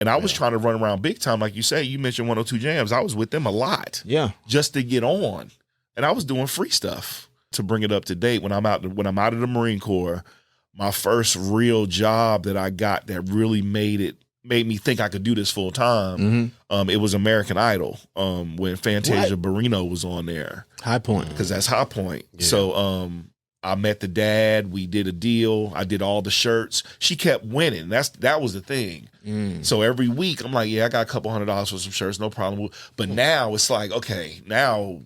And I was trying to run around big time. Like you say, you mentioned 102 Jams. I was with them a lot. Yeah. Just to get on. And I was doing free stuff to bring it up to date. When I'm out of the Marine Corps, my first real job that I got that really made me think I could do this full time. It was American Idol when Fantasia Barrino was on there. High Point. Because that's High Point. Yeah. So I met the dad. We did a deal. I did all the shirts. She kept winning. That was the thing. So every week I'm like, yeah, I got a couple $100 for some shirts, no problem. But now it's like, okay, now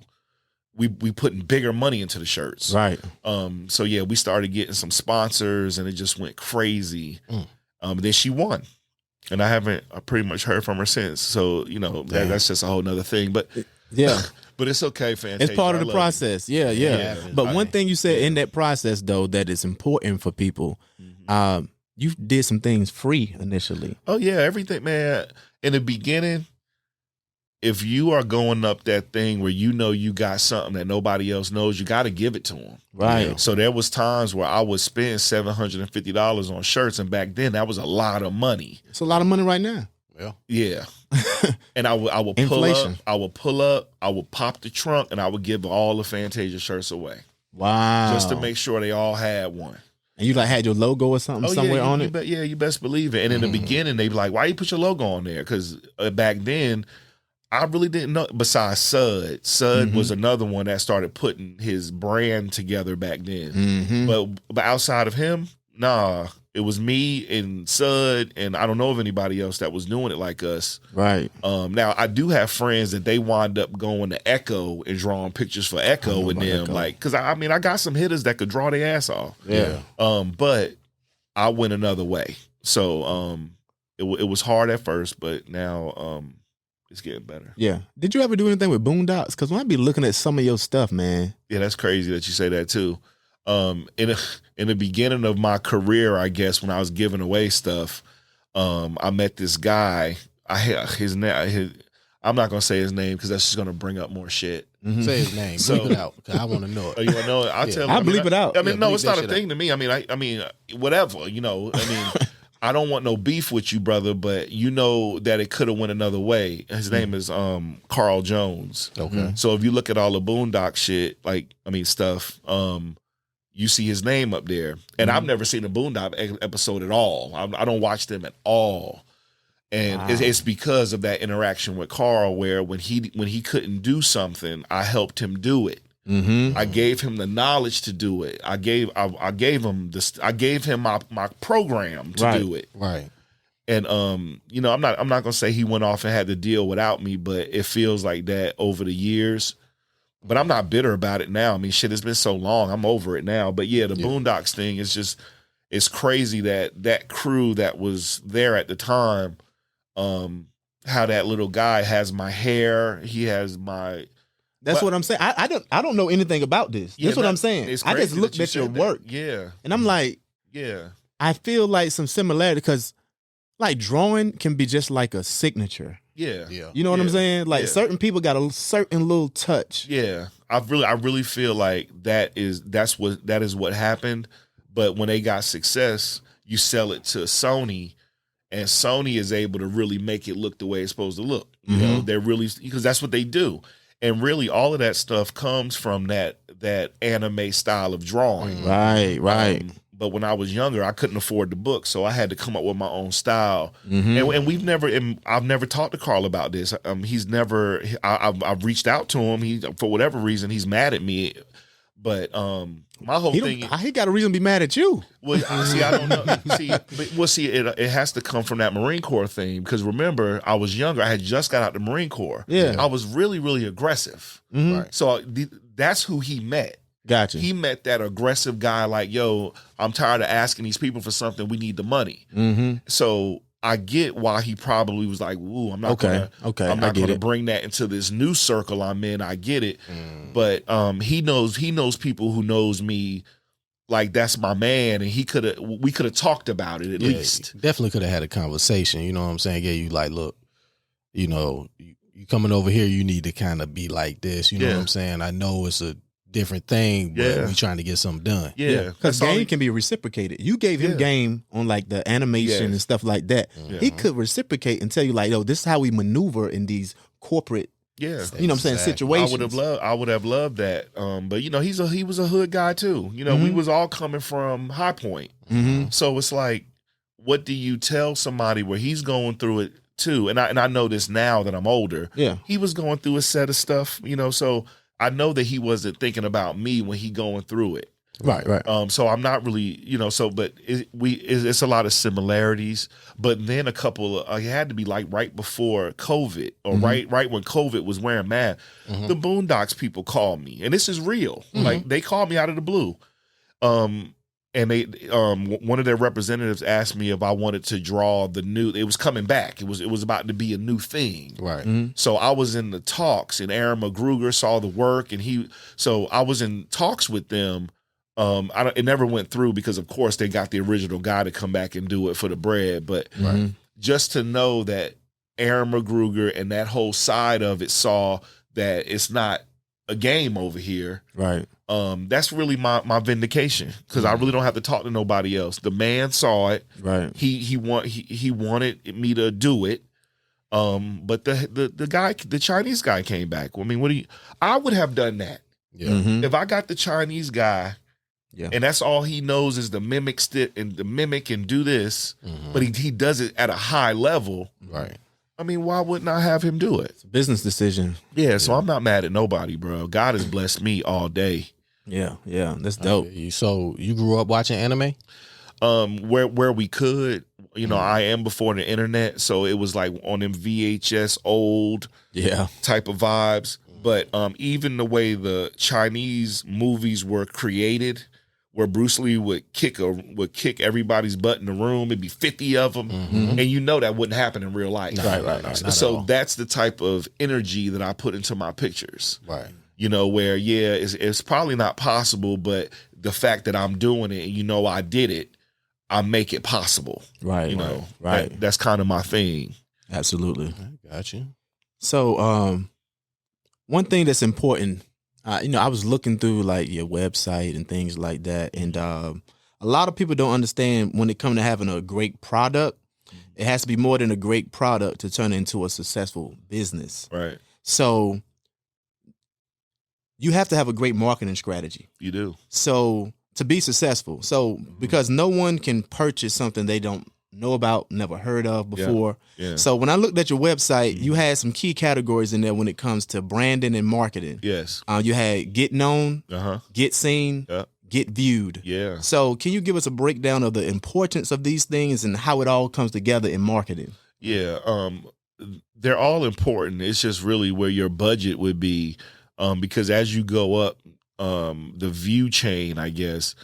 we putting bigger money into the shirts. Right. So yeah, we started getting some sponsors and it just went crazy. Then she won. And I pretty much heard from her since. So, that's just a whole nother thing. But yeah. But it's okay, Fantasia. It's part of the process. Yeah. But one thing you said in that process, though, that is important for people, you did some things free initially. Oh, yeah. Everything, man. In the beginning, if you are going up that thing where you got something that nobody else knows, you got to give it to them. Right. So there was times where I would spend $750 on shirts, and back then that was a lot of money. It's a lot of money right now. Well, yeah. And I would pull up, I would pop the trunk, and I would give all the Fantasia shirts away. Wow. Just to make sure they all had one. And you had your logo or something somewhere on it? You best believe it. And in the beginning, they'd be like, why you put your logo on there? Because back then, I really didn't know. Besides Sud. Sud was another one that started putting his brand together back then. But outside of him, nah. It was me and Sud, and I don't know of anybody else that was doing it like us. Right. Now, I do have friends that they wind up going to Echo and drawing pictures for Echo and them. Like, because I got some hitters that could draw their ass off. Yeah. But I went another way. So it was hard at first, but now it's getting better. Yeah. Did you ever do anything with Boondocks? Because when I be looking at some of your stuff, man. Yeah, that's crazy that you say that too. In the beginning of my career, I guess, when I was giving away stuff, I met this guy. His name. I'm not gonna say his name because that's just gonna bring up more shit. Say his name. Bleep it out. I want to know it. Oh, you want to know it? I'll tell. I'll bleep it out. I mean, no, it's not a thing to me. I mean, whatever. I don't want no beef with you, brother, but you know that it could have went another way. His name is Carl Jones. Okay. So if you look at all the Boondocks shit, stuff, you see his name up there. And I've never seen a Boondock episode at all. I don't watch them at all. And it's because of that interaction with Carl, where when he couldn't do something, I helped him do it. I gave him the knowledge to do it. I gave him this. I gave him my program to do it. Right. And I'm not gonna say he went off and had to deal without me, but it feels like that over the years. But I'm not bitter about it now. I mean, shit, it's been so long. I'm over it now. But yeah, the Boondocks thing is just, it's crazy that crew that was there at the time, how that little guy has my hair. He has my. That's what I'm saying. I don't know anything about this. That's what I'm saying. I just looked at your work. Yeah. And I'm like, yeah. I feel like some similarity because like drawing can be just like a signature. Yeah. You know what I'm saying? Like certain people got a certain little touch. Yeah. I really feel like that is what happened. But when they got success, you sell it to Sony, and Sony is able to really make it look the way it's supposed to look. You know, they're really, because that's what they do. And really, all of that stuff comes from that anime style of drawing. Right. But when I was younger, I couldn't afford the book, so I had to come up with my own style. And I've never talked to Carl about this. He's never. I've reached out to him. For whatever reason, he's mad at me. But my whole thing, he got a reason to be mad at you. Well, see, I don't know. It has to come from that Marine Corps thing, because remember, I was younger. I had just got out the Marine Corps. Yeah, I was really, really aggressive. Right. So that's who he met. Gotcha. He met that aggressive guy. Like, yo, I'm tired of asking these people for something. We need the money. So I get why he probably was like, "Ooh, I'm not gonna bring that into this new circle I'm in." I get it, but he knows people who knows me, like that's my man, and we could have talked about it at least. Definitely could have had a conversation. You know what I'm saying? Yeah, you like, look, you coming over here, you need to kind of be like this. You know what I'm saying? I know it's a different thing, but we trying to get something done. Yeah. Because game can be reciprocated. You gave him game on like the animation and stuff like that. He could reciprocate and tell you like, yo, this is how we maneuver in these corporate, you know what I'm saying, situations. I would have loved that. But you know, he was a hood guy too. You know, we was all coming from High Point. So it's like, what do you tell somebody where he's going through it too? And I know this now that I'm older. Yeah. He was going through a set of stuff, you know, so I know that he wasn't thinking about me when he going through it. Right. So I'm not really, you know, so, but it's a lot of similarities, but then a couple of, it had to be like right before COVID or right when COVID was wearing masks, the Boondocks people called me, and this is real. Like they called me out of the blue. And they, one of their representatives asked me if I wanted to draw the new. It was coming back. It was about to be a new thing. Right. So I was in the talks, and Aaron McGruger saw the work, and so I was in talks with them. It never went through because, of course, they got the original guy to come back and do it for the bread. But just to know that Aaron McGruger and that whole side of it saw that it's not a game over here. Right. That's really my vindication, because I really don't have to talk to nobody else. The man saw it. Right. He wanted me to do it. But the Chinese guy came back. I mean, I would have done that. Yeah. If I got the Chinese guy, and that's all he knows is the mimic and do this, but he does it at a high level. Right. I mean, why wouldn't I have him do it? It's a business decision. Yeah, so I'm not mad at nobody, bro. God has blessed me all day. Yeah, that's dope. So you grew up watching anime? Where we could, you know, I am before the internet, so it was like on them VHS old type of vibes. But even the way the Chinese movies were created, where Bruce Lee would kick everybody's butt in the room, it'd be 50 of them, and you know that wouldn't happen in real life. Right. So that's the type of energy that I put into my pictures. Right. You know, where it's probably not possible, but the fact that I'm doing it and you know I did it, I make it possible. Right. You know, right. That's kind of my thing. Absolutely. I got you. So, one thing that's important, you know, I was looking through like your website and things like that, and a lot of people don't understand when it comes to having a great product, it has to be more than a great product to turn it into a successful business. Right. So you have to have a great marketing strategy. You do. So to be successful. So because no one can purchase something they don't know about, never heard of before. Yeah. So when I looked at your website, you had some key categories in there when it comes to branding and marketing. Yes. You had get known, get seen, get viewed. Yeah. So can you give us a breakdown of the importance of these things and how it all comes together in marketing? Yeah. They're all important. It's just really where your budget would be. Because as you go up the view chain, I guess,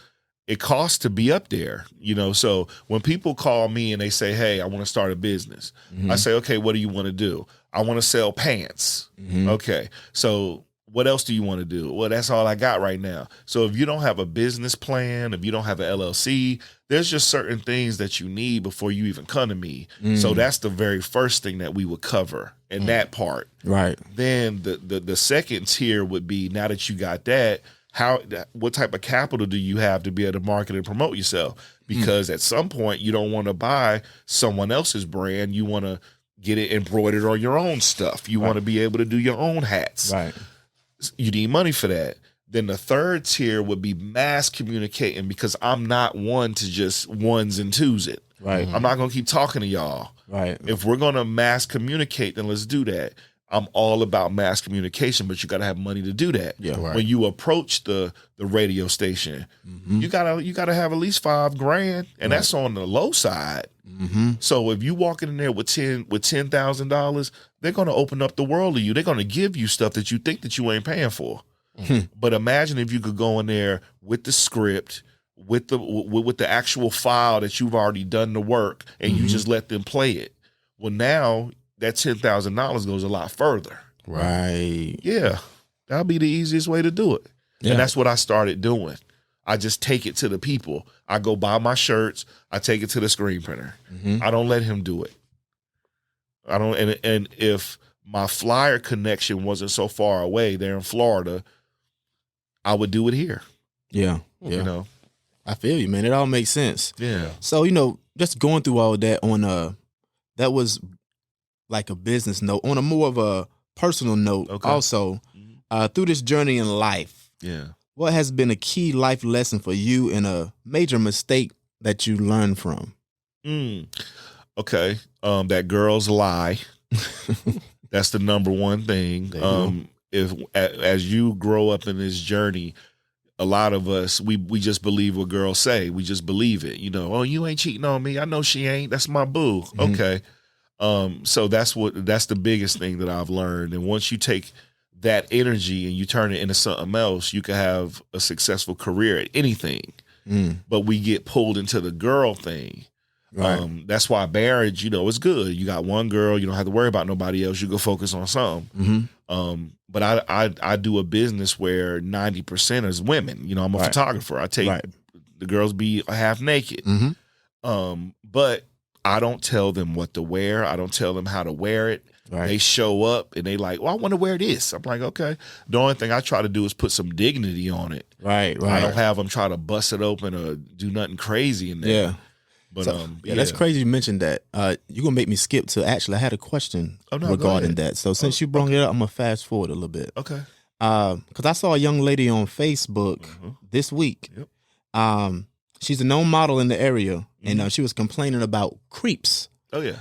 it costs to be up there, you know. So when people call me and they say, hey, I want to start a business, I say, okay, what do you want to do? I want to sell pants. Okay. So what else do you want to do? Well, that's all I got right now. So if you don't have a business plan, if you don't have an LLC, there's just certain things that you need before you even come to me. So that's the very first thing that we would cover in that part. Right. Then the second tier would be, now that you got that, what type of capital do you have to be able to market and promote yourself? Because at some point you don't want to buy someone else's brand. You want to get it embroidered on your own stuff. You want to be able to do your own hats. Right. You need money for that. Then the third tier would be mass communicating, because I'm not one to just ones and twos it. Right. I'm not going to keep talking to y'all. Right. If we're going to mass communicate, then let's do that. I'm all about mass communication, but you got to have money to do that. Yeah. Right. When you approach the radio station, you gotta have at least $5,000, and that's on the low side. So if you walking in there with $10,000, they're gonna open up the world to you. They're gonna give you stuff that you think that you ain't paying for. But imagine if you could go in there with the script, with the actual file that you've already done the work, and you just let them play it. Well, now that $10,000 goes a lot further. Right. Yeah. That'll be the easiest way to do it. Yeah. And that's what I started doing. I just take it to the people. I go buy my shirts. I take it to the screen printer. I don't let him do it. I don't. And if my flyer connection wasn't so far away there in Florida, I would do it here. Yeah. Yeah. You know? I feel you, man. It all makes sense. Yeah. So, just going through all that that was like a business note. On a more of a personal note, also, through this journey in life, what has been a key life lesson for you and a major mistake that you learned from? Okay. That girls lie. That's the number one thing. If as you grow up in this journey, a lot of us, we just believe what girls say. We just believe it. Oh, you ain't cheating on me. I know she ain't. That's my boo. Okay. So that's the biggest thing that I've learned. And once you take that energy and you turn it into something else, you can have a successful career at anything. But we get pulled into the girl thing. Right. That's why marriage, is good. You got one girl, you don't have to worry about nobody else. You go focus on something. But I do a business where 90% is women. I'm a photographer. I take the girls be half naked. But I don't tell them what to wear. I don't tell them how to wear it. They show up and they like, well, I want to wear this. I'm like, okay. The only thing I try to do is put some dignity on it. Right. I don't have them try to bust it open or do nothing crazy in there. Yeah. But that's crazy you mentioned that. You're gonna make me skip to actually I had a question regarding that. So since you brought it up, I'm gonna fast forward a little bit. Okay. Because I saw a young lady on Facebook this week. She's a known model in the area, and she was complaining about creeps. Oh yeah.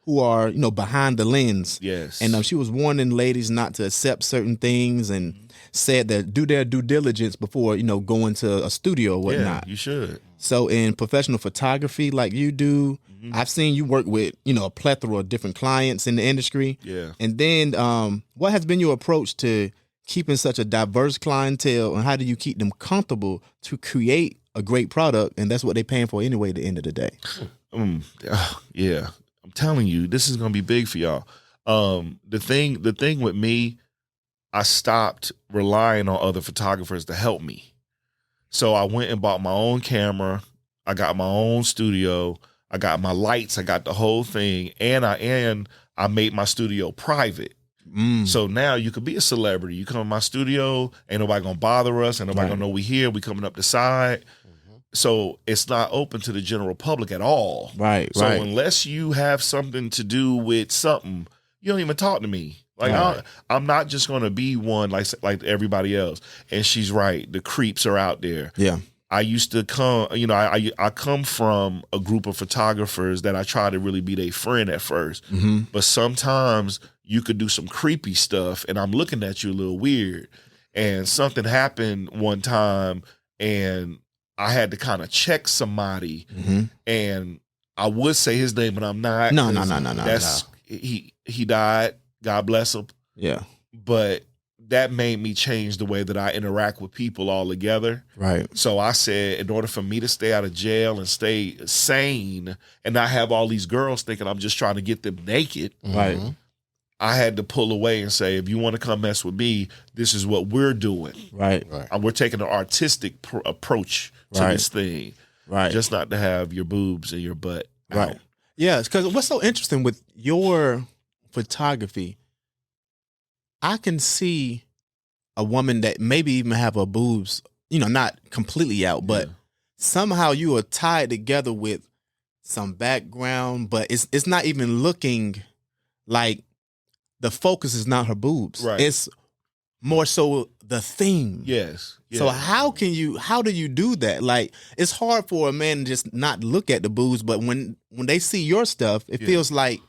Who are behind the lens. Yes. And she was warning ladies not to accept certain things, and said that do their due diligence before going to a studio or whatnot. Yeah, you should. So in professional photography, like you do, I've seen you work with a plethora of different clients in the industry. Yeah. And then what has been your approach to keeping such a diverse clientele, and how do you keep them comfortable to create a great product? And that's what they're paying for anyway at the end of the day. Yeah. I'm telling you, this is gonna be big for y'all. The thing with me, I stopped relying on other photographers to help me. So I went and bought my own camera. I got my own studio. I got my lights. I got the whole thing, and I made my studio private. So now you could be a celebrity. You come to my studio, ain't nobody gonna bother us, ain't nobody gonna know we here. We coming up the side. So it's not open to the general public at all. Right. So unless you have something to do with something, you don't even talk to me. Like I'm not just gonna be one like everybody else. And she's right. The creeps are out there. Yeah. I used to come, I come from a group of photographers that I try to really be their friend at first. But sometimes you could do some creepy stuff, and I'm looking at you a little weird. And something happened one time, and I had to kind of check somebody, and I would say his name, but I'm not. No. He died. God bless him. Yeah. But that made me change the way that I interact with people altogether. Right. So I said, in order for me to stay out of jail and stay sane and not have all these girls thinking I'm just trying to get them naked. Right. I had to pull away and say, if you want to come mess with me, this is what we're doing. Right. And we're taking an artistic approach to this thing. Right. Just not to have your boobs and your butt out. Yeah, because what's so interesting with your photography, I can see a woman that maybe even have her boobs, not completely out, but somehow you are tied together with some background, but it's not even looking like the focus is not her boobs. Right. It's more so the theme. Yes. So how do you do that? Like, it's hard for a man to just not look at the boobs, but when they see your stuff, it feels like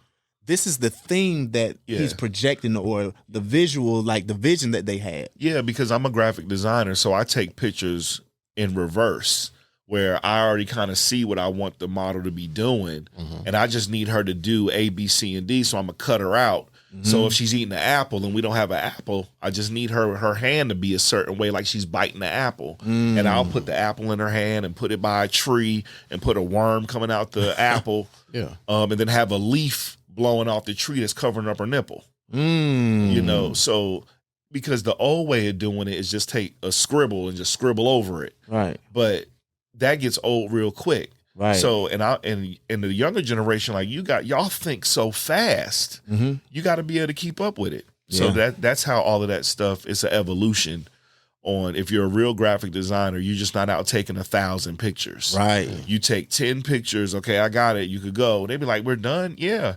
this is the theme that he's projecting, or the visual, like the vision that they had. Yeah, because I'm a graphic designer, so I take pictures in reverse, where I already kind of see what I want the model to be doing, and I just need her to do A, B, C, and D, so I'm going to cut her out. So if she's eating an apple and we don't have an apple, I just need her hand to be a certain way, like she's biting the apple. And I'll put the apple in her hand and put it by a tree and put a worm coming out the apple. And then have a leaf blowing off the tree that's covering up her nipple. So because the old way of doing it is just take a scribble and just scribble over it. Right. But that gets old real quick. Right. So and the younger generation, like y'all think so fast. You got to be able to keep up with it. So that's how all of that stuff is an evolution on if you're a real graphic designer, you're just not out taking 1,000 pictures. Right. You take 10 pictures. Okay, I got it. You could go. They'd be like, we're done. Yeah.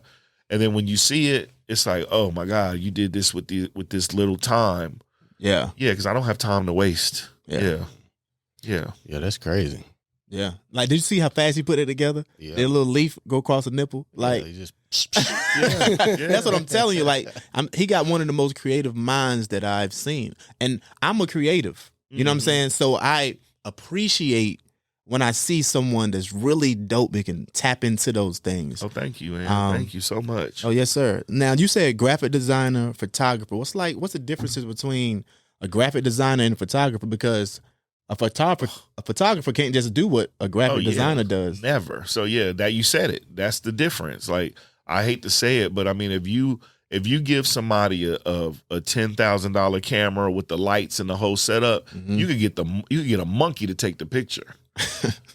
And then when you see it, it's like, oh my God, you did this with this little time. Yeah. Yeah, because I don't have time to waste. Yeah. Yeah. Yeah, that's crazy. Yeah. Like, did you see how fast he put it together? Yeah. That little leaf go across the nipple. Like, They just that's what I'm telling you. Like, he got one of the most creative minds that I've seen. And I'm a creative. You know what I'm saying? So I appreciate when I see someone that's really dope and can tap into those things. Oh, thank you, man. Thank you so much. Oh, yes, sir. Now, you said graphic designer, photographer. What's the differences between a graphic designer and a photographer? Because a photographer can't just do what a graphic designer does. Never. So yeah, that you said it. That's the difference. Like, I hate to say it, but I mean, if you give somebody a $10,000 camera with the lights and the whole setup, you could get a monkey to take the picture.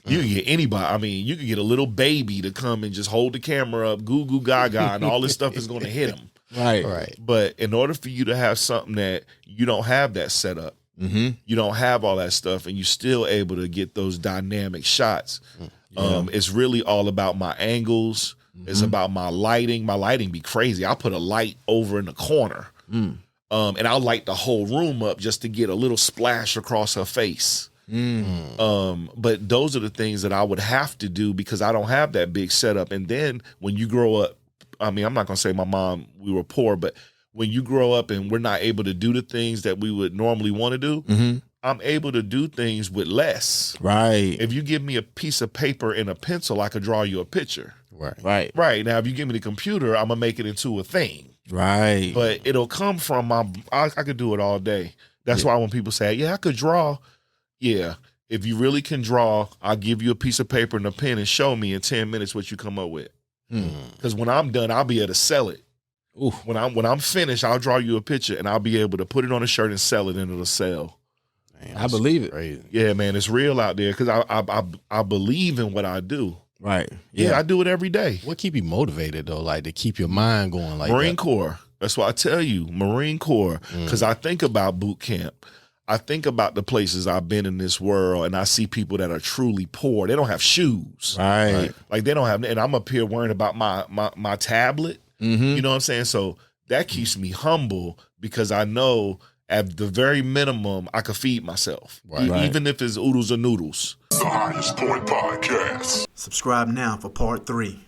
You can get anybody. I mean, you can get a little baby to come and just hold the camera up, goo goo gaga, and all this stuff is going to hit them. Right. But in order for you to have something that you don't have that setup, you don't have all that stuff, and you're still able to get those dynamic shots. It's really all about my angles. It's about my lighting. My lighting be crazy. I'll put a light over in the corner, and I'll light the whole room up just to get a little splash across her face. But those are the things that I would have to do because I don't have that big setup. And then when you grow up, I mean, I'm not going to say my mom, we were poor, but when you grow up and we're not able to do the things that we would normally want to do, I'm able to do things with less. Right. If you give me a piece of paper and a pencil, I could draw you a picture. Right. Now, if you give me the computer, I'm going to make it into a thing. Right. But it'll come from I could do it all day. That's why when people say, yeah, I could draw. Yeah. If you really can draw, I'll give you a piece of paper and a pen and show me in 10 minutes what you come up with. Because when I'm done, I'll be able to sell it. Ooh. When I'm finished, I'll draw you a picture and I'll be able to put it on a shirt and sell it, and it'll sell. Man, I believe it. Crazy. Yeah, man, it's real out there because I believe in what I do. Right. Yeah, I do it every day. What keep you motivated though? Like to keep your mind going like Marine that? Corps. That's why I tell you, Marine Corps, because I think about boot camp. I think about the places I've been in this world, and I see people that are truly poor. They don't have shoes. Right. Like they don't have, and I'm up here worrying about my tablet. You know what I'm saying? So that keeps me humble because I know at the very minimum I could feed myself, even if it's oodles or noodles. The Highest Point Podcast. Subscribe now for part 3.